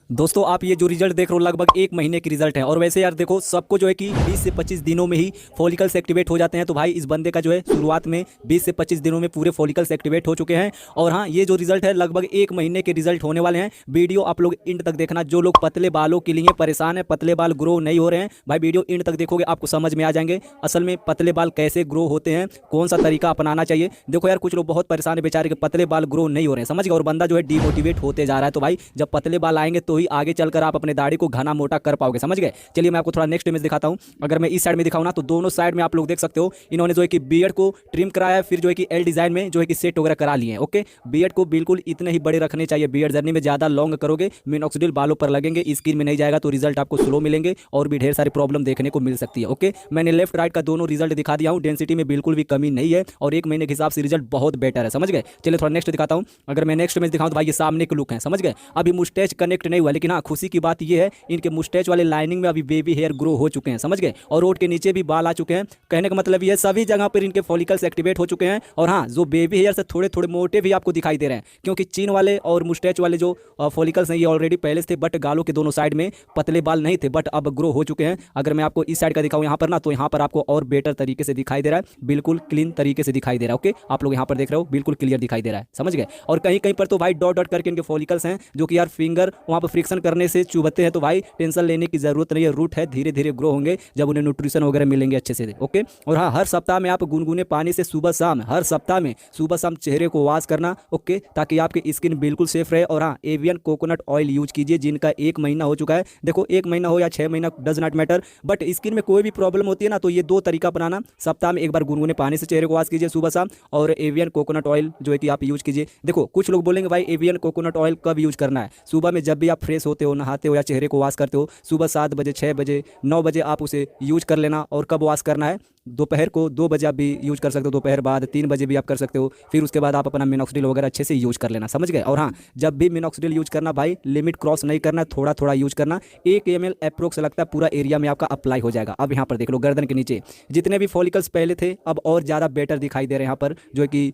दोस्तों आप ये जो रिजल्ट देख रहे हो लगभग एक महीने की रिजल्ट है। और वैसे यार देखो सबको जो है कि 20 से 25 दिनों में ही फॉलिकल्स एक्टिवेट हो जाते हैं। तो भाई इस बंदे का जो है शुरुआत में 20 से 25 दिनों में पूरे फॉलिकल्स एक्टिवेट हो चुके हैं। और हाँ, ये जो रिजल्ट है लगभग एक महीने के रिजल्ट होने वाले हैं। वीडियो आप लोग इंड तक देखना। जो लोग पतले बालों के लिए परेशान है, पतले बाल ग्रो नहीं हो रहे हैं, भाई वीडियो इंड तक देखोगे आपको समझ में आ जाएंगे असल में पतले बाल कैसे ग्रो होते हैं, कौन सा तरीका अपनाना चाहिए। देखो यार कुछ लोग बहुत परेशान है बेचारे के पतले बाल ग्रो नहीं हो रहे हैं, समझ गए, और बंदा जो है डिमोटिवेट होते जा रहा है। तो भाई जब पतले बाल आएंगे तो ही आगे चलकर आप अपने दाढ़ी को घना मोटा कर पाओगे, समझ गए। चलिए मैं आपको थोड़ा नेक्स्ट इमेज दिखाता हूं। अगर मैं इस साइड में दिखाऊं ना तो दोनों साइड में आप लोग देख सकते हो इन्होंने जो है कि बियर्ड को ट्रिम कराया है, फिर जो है कि एल डिजाइन में जो है कि सेट वगैरह करा लिए हैं। ओके, बियर्ड को बिल्कुल इतने ही बड़े रखने चाहिए। बियर्ड जर्नी में ज्यादा लॉन्ग करोगे मिनॉक्सिडिल बालों पर लगेंगे, स्किन में नहीं जाएगा तो रिजल्ट आपको स्लो मिलेंगे और भी ढेर सारी प्रॉब्लम देखने को मिल सकती है। ओके, मैंने लेफ्ट राइट का दोनों रिजल्ट दिखा दिया हूं। डेंसिटी में बिल्कुल भी कमी नहीं है और एक महीने के हिसाब से रिजल्ट बहुत बेटर है, समझ गए। चलिए थोड़ा नेक्स्ट दिखाता हूं। अगर मैं नेक्स्ट इमेज दिखाऊं तो भाई ये सामने के लुक है, समझ गए। अभी मुस्टैच कनेक्ट नहीं हुआ, लेकिन हाँ खुशी की बात ये है इनके मुस्टैच वाले लाइनिंग में अभी बेबी हेयर ग्रो हो चुके हैं, समझ गए, और रोड के नीचे भी बाल आ चुके हैं। कहने का मतलब ये सभी जगह पर इनके फॉलिकल्स एक्टिवेट हो चुके हैं। और हाँ, जो बेबी हेयर से थोड़े थोड़े मोटे भी आपको दिखाई दे रहे हैं, क्योंकि चीन वाले और मुस्टैच वाले जो फॉलिकल्स हैं ये ऑलरेडी पहले से थे, बट गालों के दोनों साइड में पतले बाल नहीं थे, बट अब ग्रो हो चुके हैं। अगर मैं आपको इस साइड का दिखाऊं यहाँ पर ना तो यहाँ पर आपको और बेटर तरीके से दिखाई दे रहा है, बिल्कुल क्लीन तरीके से दिखाई दे रहा है। ओके, आप लोग यहाँ पर देख रहे हो बिल्कुल क्लियर दिखाई दे रहा है, समझ गए। और कहीं कहीं पर तो भाई डॉट डॉट करके इनके फॉलिकल्स हैं जो कि यार फिंगर वहाँ पर फ्रिक्शन करने से चुभते हैं। तो भाई टेंशन लेने की जरूरत नहीं है, रूट है, धीरे धीरे ग्रो होंगे जब उन्हें न्यूट्रिशन वगैरह मिलेंगे अच्छे से। ओके, और हाँ हर सप्ताह में आप गुनगुने पानी से सुबह शाम, हर सप्ताह में सुबह शाम चेहरे को वॉश करना। ओके, ताकि आपकी स्किन बिल्कुल सेफ रहे। और हाँ, एवियन कोकोनट ऑयल यूज कीजिए जिनका एक महीना हो चुका है। देखो एक महीना हो या 6 महीना does not matter, but skin में कोई भी प्रॉब्लम होती है ना तो ये दो तरीका अपनाना। सप्ताह में एक बार गुनगुने पानी से चेहरे को वॉश कीजिए सुबह शाम, और एवियन कोकोनट ऑयल जो है कि आप यूज कीजिए। देखो कुछ लोग बोलेंगे भाई एवियन कोकोनट ऑयल कब यूज करना है? सुबह में जब भी आप फ्रेश होते हो, नहाते हो या चेहरे को वॉश करते हो, सुबह 7 बजे, 6 बजे, 9 बजे आप उसे यूज कर लेना। और कब वॉश करना है? दोपहर को 2 बजे आप भी यूज कर सकते हो, दोपहर बाद 3 बजे भी आप कर सकते हो। फिर उसके बाद आप अपना मिनॉक्सिडिल वगैरह अच्छे से यूज कर लेना, समझ गए। और हाँ, जब भी मिनॉक्सिडिल यूज करना भाई लिमिट क्रॉस नहीं करना, थोड़ा थोड़ा यूज करना। 1 ml अप्रोक्स लगता है पूरा एरिया में आपका अप्लाई हो जाएगा। अब यहाँ पर देख लो गर्दन के नीचे जितने भी फॉलिकल्स पहले थे अब और ज़्यादा बेटर दिखाई दे रहे हैं। यहाँ पर जो है कि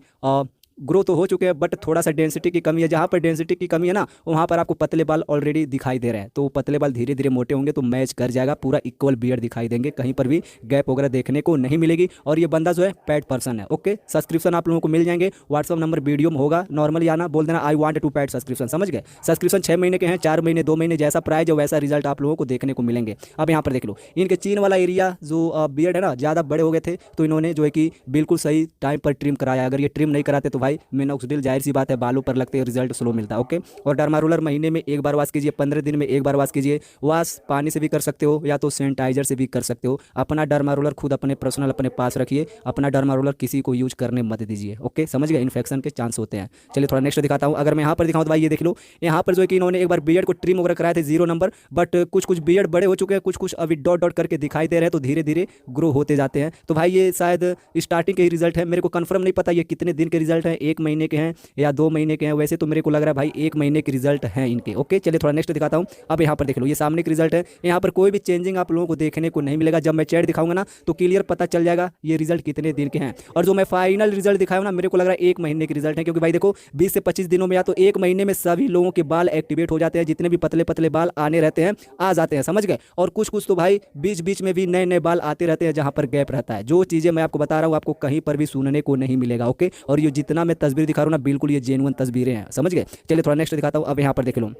ग्रो तो हो चुके हैं, बट थोड़ा सा डेंसिटी की कमी है। जहाँ पर डेंसिटी की कमी है ना वहाँ पर आपको पतले बाल ऑलरेडी दिखाई दे रहे हैं। तो पतले बाल धीरे धीरे मोटे होंगे तो मैच कर जाएगा, पूरा इक्वल बियर्ड दिखाई देंगे, कहीं पर भी गैप वगैरह देखने को नहीं मिलेगी। और ये बंदा जो है पैड पर्सन है। ओके, सब्सक्रिप्शन आप लोगों को मिल जाएंगे, व्हाट्सअप नंबर वीडियो में होगा, नॉर्मली आना, बोल देना I want to paid subscription, समझ गए। सब्सक्रिप्शन 6 महीने के हैं, 4 महीने, 2 महीने, जैसा प्राइस है वैसा रिजल्ट आप लोगों को देखने को मिलेंगे। अब यहाँ पर देख लो इनके चीन वाला एरिया जो बियर्ड है ना ज़्यादा बड़े हो गए थे तो इन्होंने जो है कि बिल्कुल सही टाइम पर ट्रिम कराया। अगर ये ट्रिम नहीं कराते तो भाई मिनॉक्सिडिल जाहिर सी बात है बालों पर लगते हैं, रिजल्ट स्लो मिलता है। ओके, और डर्मा रोलर महीने में एक बार वॉश कीजिए, 15 दिन में एक बार वॉश कीजिए। वॉश पानी से भी कर सकते हो या तो सैनिटाइजर से भी कर सकते हो। अपना डर्मा रोलर खुद अपने पर्सनल अपने पास रखिए, अपना डर्मा रोलर किसी को यूज करने मत दीजिए। ओके, समझ गए, इन्फेक्शन के चांस होते हैं। चलिए थोड़ा नेक्स्ट दिखाता हूँ। अगर मैं यहाँ पर दिखाऊँ तो भाई ये देख लो, यहाँ पर जो है कि इन्होंने एक बार बियर्ड को ट्रिम वगैरह कराए थे 0 नंबर, बट कुछ कुछ बियर्ड बड़े हो चुके हैं, कुछ कुछ अभी डॉट डॉट करके दिखाई दे रहे हैं, तो धीरे धीरे ग्रो होते जाते हैं। तो भाई ये शायद स्टार्टिंग के ही रिजल्ट है, मेरे को कंफर्म नहीं पता ये कितने दिन के रिजल्ट है, 1 महीने के हैं या 2 महीने के हैं। वैसे तो मेरे को लग रहा है भाई 1 महीने के रिजल्ट हैं इनके। ओके, चलिए थोड़ा नेक्स्ट दिखाता हूं। अब यहाँ पर देख लो ये सामने के रिजल्ट है, यहाँ पर कोई भी चेंजिंग आप लोगों को देखने को नहीं मिलेगा। जब मैं चैट दिखाऊंगा ना तो क्लियर पता चल जाएगा ये रिजल्ट कितने दिन के हैं। और जो मैं फाइनल रिजल्ट दिखाऊँ ना मेरे को लग रहा है 1 महीने के रिजल्ट है, क्योंकि भाई देखो 20 से 25 दिनों में या तो 1 महीने में सभी लोगों के बाल एक्टिवेट हो जाते हैं, जितने भी पतले पतले बाल आने रहते हैं आ जाते हैं, समझ गए। और कुछ कुछ तो भाई बीच बीच में भी नए नए बाल आते रहते हैं जहाँ पर गैप रहता है। जो चीज़ें मैं आपको बता रहा हूँ आपको कहीं पर भी सुनने को नहीं मिलेगा। ओके, और ये जितना मैं तस्वीर दिखा रहा हूँ ना बिल्कुल ये जेन्युइन तस्वीरें हैं, समझ गए। चलिए थोड़ा नेक्स्ट दिखाता हूँ। अब यहाँ पर देख लो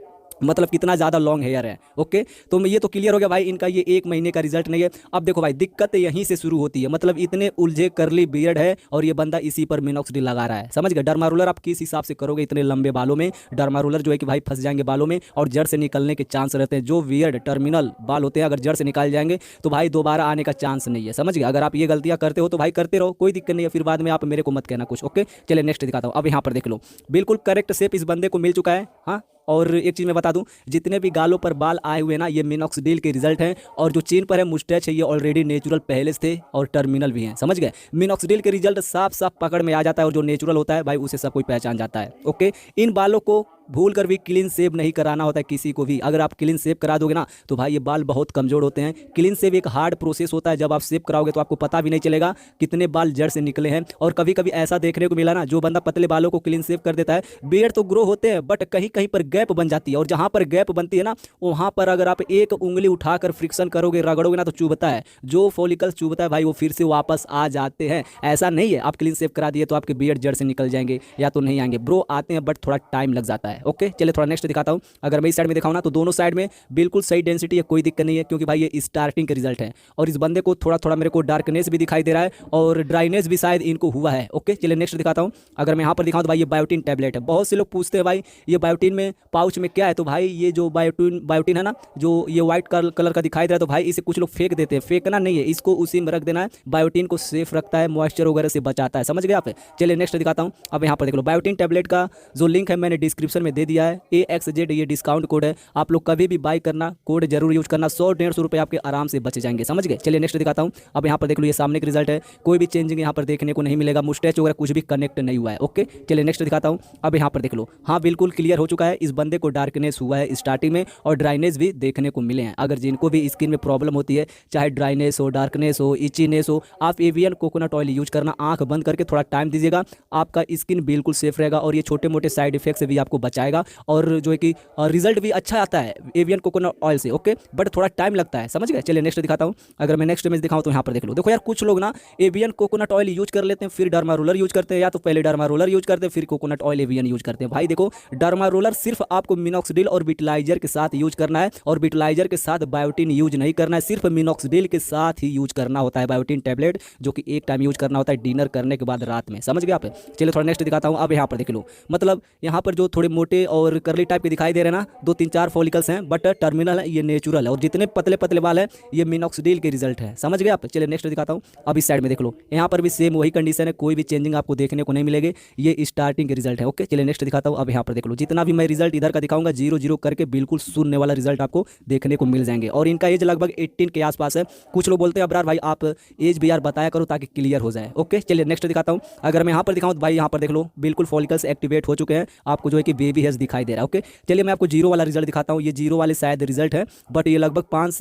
मतलब कितना ज़्यादा लॉन्ग हेयर है। ओके, तो ये तो क्लियर हो गया भाई इनका ये 1 महीने का रिजल्ट नहीं है। अब देखो भाई दिक्कत यहीं से शुरू होती है, मतलब इतने उलझे करली बियर्ड है और ये बंदा इसी पर मिनॉक्सिडिल लगा रहा है, समझ गए। डर्मा रोलर आप किस हिसाब से करोगे? इतने लंबे बालों में डर्मा रोलर जो है कि भाई फंस जाएंगे बालों में और जड़ से निकलने के चांस रहते हैं। जो वियर्ड टर्मिनल बाल होते हैं अगर जड़ से निकाल जाएंगे तो भाई दोबारा आने का चांस नहीं है, समझ गए। अगर आप ये गलतियाँ करते हो तो भाई करते रहो, कोई दिक्कत नहीं है, फिर बाद में आप मेरे को मत कहना कुछ। ओके, चलिए नेक्स्ट दिखाता हूँ। अब यहाँ पर देख लो बिल्कुल करेक्ट शेप इस बंदे को मिल चुका है। हाँ, और एक चीज़ मैं बता दूं, जितने भी गालों पर बाल आए हुए ना ये मिनॉक्सिडिल के रिजल्ट हैं। और जो चीन पर है मुस्टैच है ये ऑलरेडी नेचुरल पहले से थे और टर्मिनल भी हैं, समझ गए। मिनॉक्सिडिल के रिजल्ट साफ साफ पकड़ में आ जाता है और जो नेचुरल होता है भाई उसे सब कोई पहचान जाता है। ओके, इन बालों को भूल कर भी क्लीन शेव नहीं कराना होता है किसी को भी। अगर आप क्लीन शेव करा दोगे ना तो भाई ये बाल बहुत कमज़ोर होते हैं। क्लीन शेव एक हार्ड प्रोसेस होता है, जब आप शेव कराओगे तो आपको पता भी नहीं चलेगा कितने बाल जड़ से निकले हैं। और कभी कभी ऐसा देखने को मिला ना, जो बंदा पतले बालों को क्लीन शेव कर देता है, बियर्ड तो ग्रो होते हैं बट कहीं कहीं पर गैप बन जाती है, और जहाँ पर गैप बनती है ना वहाँ पर अगर आप एक उंगली उठाकर फ्रिक्शन करोगे, रगड़ोगे ना तो चुभता है, जो फॉलिकल्स चुभता है भाई वो फिर से वापस आ जाते हैं। ऐसा नहीं है आप क्लीन शेव करा दिए तो आपके बियर्ड जड़ से निकल जाएंगे या तो नहीं आएंगे ब्रो, आते हैं बट थोड़ा टाइम लग जाता है। ओके चलिए थोड़ा नेक्स्ट दिखाता हूँ। अगर मैं इस साइड में दिखाऊँ ना तो दोनों साइड में बिल्कुल सही डेंसिटी है, कोई दिक्कत नहीं है, क्योंकि भाई ये स्टार्टिंग के रिजल्ट है। और इस बंदे को थोड़ा थोड़ा मेरे को डार्कनेस भी दिखाई दे रहा है और ड्राइनेस भी शायद इनको हुआ है। ओके चलिए नेक्स्ट दिखाता हूँ। अगर मैं यहाँ पर दिखाऊँ तो भाई ये बायोटीन टैबलेट है। बहुत से लोग पूछते हैं भाई ये बायोटीन में पाउच में क्या है, तो भाई ये जो बायोटीन है ना, जो ये व्हाइट कलर का दिखाई दे रहा है, तो भाई इसे कुछ लोग फेंक देते हैं। फेंकना नहीं है, इसको उसी में रख देना है। बायोटीन को सेफ रखता है, मॉइस्चर वगैरह से बचाता है, समझ गए आप। चलिए नेक्स्ट दिखाता हूँ। अब यहाँ पर देख लो बायोटीन टैबलेट का जो लिंक है मैंने डिस्क्रिप्शन में दे दिया है। AXZ ये डिस्काउंट कोड है, आप लोग कभी भी बाय करना कोड जरूर यूज करना, 100-150 रुपये आपके आराम से बच जाएंगे, समझ गए। चलिए नेक्स्ट दिखाता हूँ। अब यहाँ पर देख लो ये सामने का रिजल्ट है, कोई भी चेंजिंग यहाँ पर देखने को नहीं मिलेगा, मुस्टैच वगैरह कुछ भी कनेक्ट नहीं हुआ है। ओके चलिए नेक्स्ट दिखाता हूँ। अब यहाँ पर देख लो, हाँ बिल्कुल क्लियर हो चुका है। इस बंदे को डार्कनेस हुआ है स्टार्टिंग में और ड्राइनेस भी देखने को मिले हैं। अगर जिनको भी स्किन में प्रॉब्लम होती है, चाहे ड्राइनेस हो, डार्कनेस हो, इचीनेस हो, आप एवियन कोकोनट ऑयल यूज करना, आंख बंद करके थोड़ा टाइम दीजिएगा, आपका स्किन बिल्कुल सेफ रहेगा और ये छोटे मोटे साइड इफेक्ट से भी आपको बचाएगा और जो है कि रिजल्ट भी अच्छा आता है एवियन कोकोनट ऑयल से। ओके बट थोड़ा टाइम लगता है, समझ गए। चलिए नेक्स्ट दिखाता हूँ। अगर मैं नेक्स्ट इमेज दिखाऊँ तो यहाँ पर देख लो, देखो यार कुछ लोग ना एवियन कोकोनट ऑयल यूज कर लेते हैं, फिर डर्मा रोलर यूज करते हैं, या तो पहले डर्मा रोलर यूज करते हैं फिर कोकोनट ऑयल एवियन यूज करते हैं। भाई देखो डर्मा रोलर सिर्फ आपको मिनॉक्सिडिल और विटिलाइजर के साथ यूज करना है, और विटिलाइजर के साथ बायोटीन यूज नहीं करना है, सिर्फ मिनॉक्सिडिल के साथ ही यूज करना होता है बायोटीन टैबलेट, जो कि एक टाइम यूज करना होता है डिनर करने के बाद रात में, समझ गए आप। चलिए थोड़ा नेक्स्ट दिखाता हूँ। अब यहाँ पर देख लो, मतलब यहाँ पर जो थोड़े मोटे और करली टाइप के दिखाई दे रहे हैं ना, 2-3-4 फॉलिकल्स हैं बट टर्मिनल है, ये नेचुरल है, और जितने पतले पतले बाल है ये मिनॉक्सिडिल के रिजल्ट है, समझ गए आप। चलिए नेक्स्ट दिखाता हूँ। अब इस साइड में देख लो, यहाँ पर भी सेम वही कंडीशन है, कोई भी चेंजिंग आपको देखने को नहीं मिलेगी, ये स्टार्टिंग के रिजल्ट है। ओके चलिए नेक्स्ट दिखाता हूँ। अब यहाँ पर देख लो, जितना भी मैं रिजल्ट इधर का दिखाऊंगा 0-0 करके बिल्कुल शून्य वाला रिजल्ट आपको देखने को मिल जाएंगे, और इनका एज लगभग 18 के आसपास है। कुछ लोग बोलते हैं अब्रार भाई आप एज भी यार बताया करो ताकि क्लियर हो जाए। ओके चलिए नेक्स्ट दिखाता हूँ। अगर मैं यहाँ पर दिखाऊँ तो भाई यहाँ पर देख लो बिल्कुल फॉलिकल्स एक्टिवेट हो चुके हैं, आपको जो है कि बेबी हेयर्स दिखाई दे रहा है। ओके चलिए मैं आपको 0 वाला रिजल्ट दिखाता हूँ। ये 0 वाले शायद रिजल्ट है, बट ये लगभग 5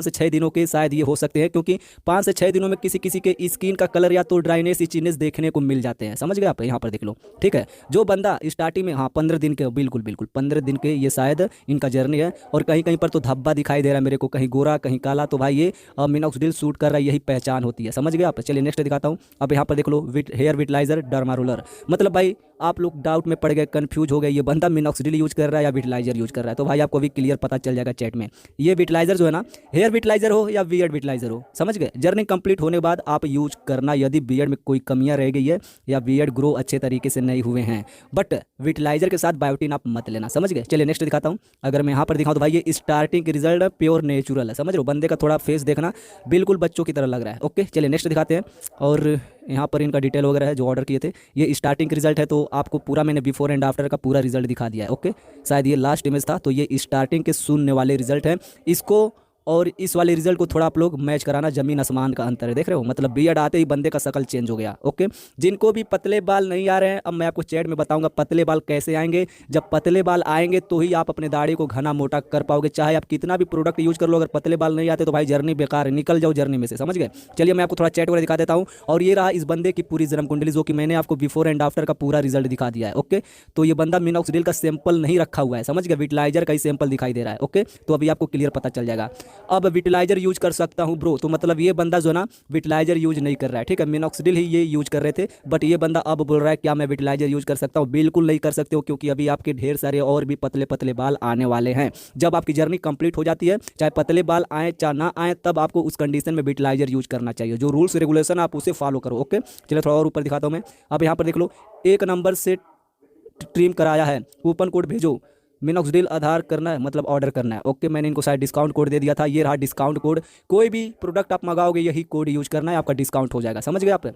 से 6 दिनों के शायद ये हो सकते हैं, क्योंकि 5 से 6 दिनों में किसी किसी के स्किन का कलर या तो ड्राइनेस इचीनेस देखने को मिल जाते हैं, समझ गए आप। यहाँ पर देख लो ठीक है, जो बंदा स्टार्टिंग में, हाँ 15 दिन के, बिल्कुल 15 दिन के ये शायद इनका जर्नी है, और कहीं कहीं पर तो धब्बा दिखाई दे रहा है मेरे को, कहीं गोरा कहीं काला, तो भाई ये मिनॉक्सिडिल सूट कर रहा है, यही पहचान होती है, समझ गए आप। चलिए नेक्स्ट दिखाता हूँ। अब यहाँ पर देख लो हेयर विटिलाइजर डर्मा रोलर, मतलब भाई आप लोग डाउट में पड़ गए, कंफ्यूज हो गए, ये बंदा मिनॉक्सिडिल यूज कर रहा है या विटिलाइजर यूज कर रहा है, तो भाई आपको भी क्लियर पता चल जाएगा चैट में। ये विटिलाइजर जो है ना, हेयर विटिलाइजर हो या बियर्ड विटिलाइजर हो, समझ गए। जर्नी कंप्लीट होने के बाद आप यूज करना, यदि बियर्ड में कोई कमियां रह गई है या बियर्ड ग्रो अच्छे तरीके से नहीं हुए हैं, बट विटिलाइजर के साथ बायोटीन आप मत लेना, समझ गए। चलिए नेक्स्ट दिखाता हूँ। अगर मैं यहाँ पर दिखाऊँ तो भाई ये स्टार्टिंग के रिजल्ट प्योर नेचुरल है, समझ लो, बंदे का थोड़ा फेस देखना बिल्कुल बच्चों की तरह लग रहा है। ओके चलिए नेक्स्ट दिखाते हैं। और यहाँ पर इनका डिटेल वगैरह है जो ऑर्डर किए थे, ये स्टार्टिंग के रिजल्ट है, तो आपको पूरा मैंने बिफोर एंड आफ्टर का पूरा रिजल्ट दिखा दिया है। ओके शायद ये लास्ट इमेज था, तो ये स्टार्टिंग के शून्य वाले रिजल्ट है। इसको और इस वाले रिजल्ट को थोड़ा आप लोग मैच कराना, जमीन आसमान का अंतर है, देख रहे हो, मतलब बियर्ड आते ही बंदे का शकल चेंज हो गया। ओके जिनको भी पतले बाल नहीं आ रहे हैं, अब मैं आपको चैट में बताऊंगा पतले बाल कैसे आएंगे। जब पतले बाल आएंगे तो ही आप अपने दाढ़ी को घना मोटा कर पाओगे, चाहे आप कितना भी प्रोडक्ट यूज कर लो, अगर पतले बाल नहीं आते तो भाई जर्नी बेकार है, निकल जाओ जर्नी में से, समझ गए। चलिए मैं आपको थोड़ा चैट वगैरह दिखा देता हूँ। और ये रहा इस बंदे की पूरी जन्म कुंडली, जो कि मैंने आपको बिफोर एंड आफ्टर का पूरा रिजल्ट दिखा दिया है। ओके तो ये बंदा मिनॉक्सिडिल का सैंपल नहीं रखा हुआ है, समझ गए, विटिलाइजर का ही सैंपल दिखाई दे रहा है। ओके तो अभी आपको क्लियर पता चल जाएगा। अब विटिलाइजर यूज कर सकता हूं ब्रो, तो मतलब ये बंदा जो ना विटिलाइजर यूज नहीं कर रहा है, ठीक है, मिनॉक्सिडिल ही ये यूज कर रहे थे, बट ये बंदा अब बोल रहा है क्या मैं विटिलाइजर यूज कर सकता हूं। बिल्कुल नहीं कर सकते हो, क्योंकि अभी आपके ढेर सारे और भी पतले पतले बाल आने वाले हैं। जब आपकी जर्नी कंप्लीट हो जाती है, चाहे पतले बाल आए चाहे ना आए, तब आपको उस कंडीशन में विटिलाइजर यूज करना चाहिए। जो रूल्स रेगुलेशन आप उसे फॉलो करो। ओके चलिए थोड़ा और ऊपर दिखाता हूं मैं। अब यहाँ पर देख लो, 1 नंबर से ट्रिम कराया है, कूपन कोड भेजो, मिनॉक्सिडिल आधार करना है, मतलब ऑर्डर करना है। ओके मैंने इनको शायद डिस्काउंट कोड दे दिया था, ये रहा डिस्काउंट कोड। कोई भी प्रोडक्ट आप मंगाओगे यही कोड यूज करना है, आपका डिस्काउंट हो जाएगा, समझ गए आप।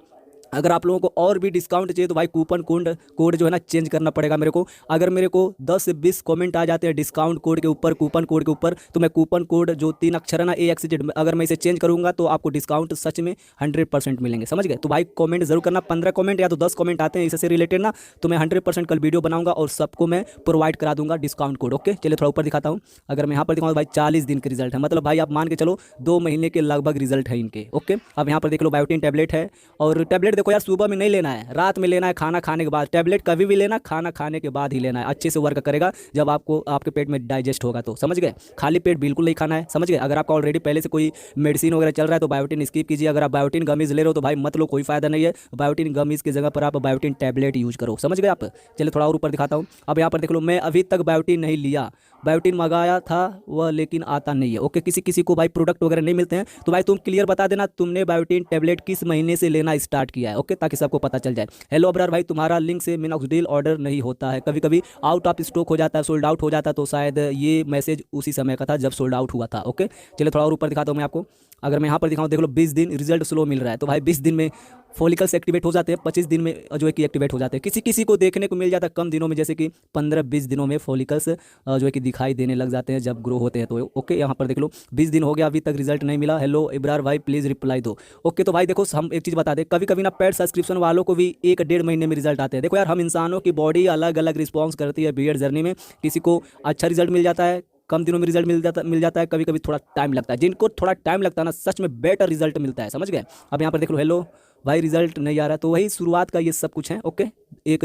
अगर आप लोगों को और भी डिस्काउंट चाहिए तो भाई कूपन कोड जो है ना चेंज करना पड़ेगा मेरे को। अगर मेरे को 10 से 20 कमेंट आ जाते हैं डिस्काउंट कोड के ऊपर, कूपन कोड के ऊपर, तो मैं कूपन कोड जो 3 अक्षर है ना AXZ, अगर मैं इसे चेंज करूंगा तो आपको डिस्काउंट सच में 100% मिलेंगे, समझ गए। तो भाई कमेंट जरूर करना, 15 कमेंट या तो 10 कमेंट आते हैं इससे रिलेटेड ना, तो मैं 100% कल वीडियो बनाऊंगा और सबको मैं प्रोवाइड करा दूंगा डिस्काउंट कोड। ओके, चलिए थोड़ा ऊपर दिखाता हूँ। अगर मैं यहाँ पर दिखाऊँ तो भाई 40 दिन के रिजल्ट है, मतलब भाई आप मान के चलो 2 महीने के लगभग रिजल्ट है इनके। ओके, अब यहाँ पर देख लो बायोटिन टैबलेट है, और टैबलेट देखो यार सुबह में नहीं लेना है, रात में लेना है खाना खाने के बाद। टैबलेट कभी भी लेना खाना खाने के बाद ही लेना है, अच्छे से वर्क करेगा जब आपको आपके पेट में डाइजेस्ट होगा तो, समझ गए। खाली पेट बिल्कुल नहीं खाना है, समझ गए। अगर आपका ऑलरेडी पहले से कोई मेडिसिन वगैरह चल रहा है तो बायोटिन स्किप कीजिए। अगर आप बायोटिन गमीज ले रहे हो तो भाई मत लो, कोई फायदा नहीं है। बायोटिन गमीज की जगह पर आप बायोटिन टैबलेट यूज करो, समझ गए आप। चलिए थोड़ा और ऊपर दिखाता हूँ। अब यहाँ पर देख लो, मैं अभी तक बायोटिन नहीं लिया, बायोटिन मंगाया था वह लेकिन आता नहीं है। ओके, किसी को भाई प्रोडक्ट वगैरह नहीं मिलते हैं तो भाई तुम क्लियर बता देना तुमने बायोटिन टैबलेट किस महीने से लेना स्टार्ट किया है। ओके, ताकि सबको पता चल जाए। हेलो अबरार भाई, तुम्हारा लिंक से मिनॉक्सिडिल ऑर्डर नहीं होता है, कभी कभी आउट ऑफ स्टॉक हो जाता है, सोल्ड आउट हो जाता है, तो शायद ये मैसेज उसी समय का था जब सोल्ड आउट हुआ था। ओके, चलिए थोड़ा और ऊपर दिखाता हूँ मैं आपको। अगर मैं यहाँ पर दिखाऊँ, देख लो 20 दिन रिजल्ट स्लो मिल रहा है, तो भाई 20 दिन में फॉलिकल्स एक्टिवेट हो जाते हैं, 25 दिन में जो है कि एक्टिवेट हो जाते हैं। किसी को देखने को मिल जाता है कम दिनों में, जैसे कि 15-20 दिनों में फॉलिकल्स जो है कि दिखाई देने लग जाते हैं जब ग्रो होते हैं तो। ओके, यहाँ पर देख लो 20 दिन हो गया, अभी तक रिजल्ट नहीं मिला। हेलो इब्रार भाई प्लीज़ रिप्लाई दो। ओके, तो भाई देखो हम एक चीज़ बता दें, कभी कभी ना पेड सब्सक्रिप्शन वालों को भी 1-1.5 महीने में रिजल्ट आते हैं। देखो यार, हम इंसानों की बॉडी अलग अलग रिस्पॉन्स करती है बीएड जर्नी में, किसी को अच्छा रिजल्ट मिल जाता है, कम दिनों में रिजल्ट मिल जाता है, कभी कभी थोड़ा टाइम लगता है। जिनको थोड़ा टाइम लगता है ना, सच में बेटर रिजल्ट मिलता है, समझ गए। अब यहाँ पर देख लो, हेलो भाई रिजल्ट नहीं आ रहा, तो वही शुरुआत का ये सब कुछ है। ओके, एक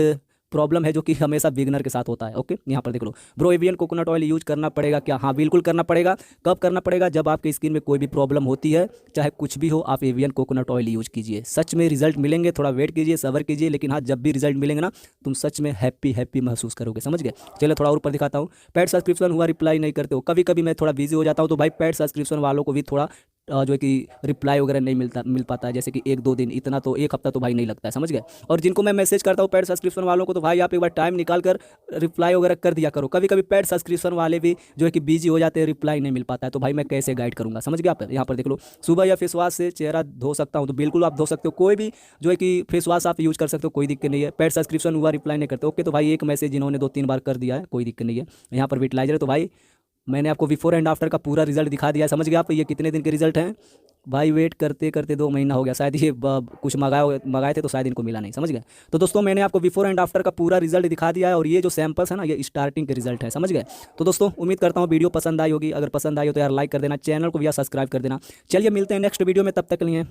प्रॉब्लम है जो कि हमेशा बिगनर के साथ होता है। ओके, यहाँ पर देख लो, bro Avian coconut oil use करना पड़ेगा क्या? हाँ बिल्कुल करना पड़ेगा। कब करना पड़ेगा? जब आपकी स्किन में कोई भी प्रॉब्लम होती है, चाहे कुछ भी हो, आप एवियन कोकोनट ऑयल यूज कीजिए, सच में रिजल्ट मिलेंगे। थोड़ा वेट कीजिए, सब्र कीजिए, लेकिन हाँ जब भी रिजल्ट मिलेंगे ना, तुम सच में हैप्पी महसूस करोगे, समझ गए। चलिए थोड़ा और ऊपर दिखाता हूँ। पेड सब्सक्रिप्शन हुआ, रिप्लाई नहीं करते हो। कभी कभी मैं थोड़ा बिजी हो जाता हूँ, तो भाई पेड सब्सक्रिप्शन वालों को भी थोड़ा जो है कि रिप्लाई वगैरह नहीं मिल पाता है, जैसे कि 1-2 दिन, इतना तो 1 हफ्ता तो भाई नहीं लगता है, समझ गए। और जिनको मैं मैसेज करता हूँ पेड सब्सक्रिप्शन वालों को, तो भाई आप एक बार टाइम निकाल कर रिप्लाई वगैरह कर दिया करो। कभी कभी पेड सब्सक्रिप्शन वाले भी जो है कि बिजी हो जाते हैं, रिप्लाई नहीं मिल पाता है, तो भाई मैं कैसे गाइड करूँगा, समझ गया आप। यहाँ पर देख लो, सुबह या फेस वॉश से चेहरा धो सकता हूँ, तो बिल्कुल आप धो सकते हो, कोई भी जो है कि फेस वॉश आप यूज कर सकते हो, कोई दिक्कत नहीं है। पेड सब्सक्रिप्शन हुआ, रिप्लाई नहीं करते, ओके, तो भाई एक मैसेज जिन्होंने 2-3 बार कर दिया है, कोई दिक्कत नहीं है। यहाँ पर विटलाइजर, तो भाई मैंने आपको बिफोर एंड आफ्टर का पूरा रिजल्ट दिखा दिया है, समझ गया आप। ये कितने दिन के रिजल्ट हैं भाई, वेट करते करते 2 महीना हो गया शायद, ये कुछ मंगाए थे तो शायद इनको मिला नहीं, समझ गए। तो दोस्तों मैंने आपको बिफोर एंड आफ्टर का पूरा रिजल्ट दिखा दिया है, और ये जो सैंपल्स है ना, ये स्टार्टिंग के रिजल्ट है, समझ गए। तो दोस्तों उम्मीद करता हूँ वीडियो पसंद आई होगी, अगर पसंद आई हो तो यार लाइक कर देना, चैनल को भी यार सब्सक्राइब कर देना। चलिए मिलते हैं नेक्स्ट वीडियो में, तब तक के लिए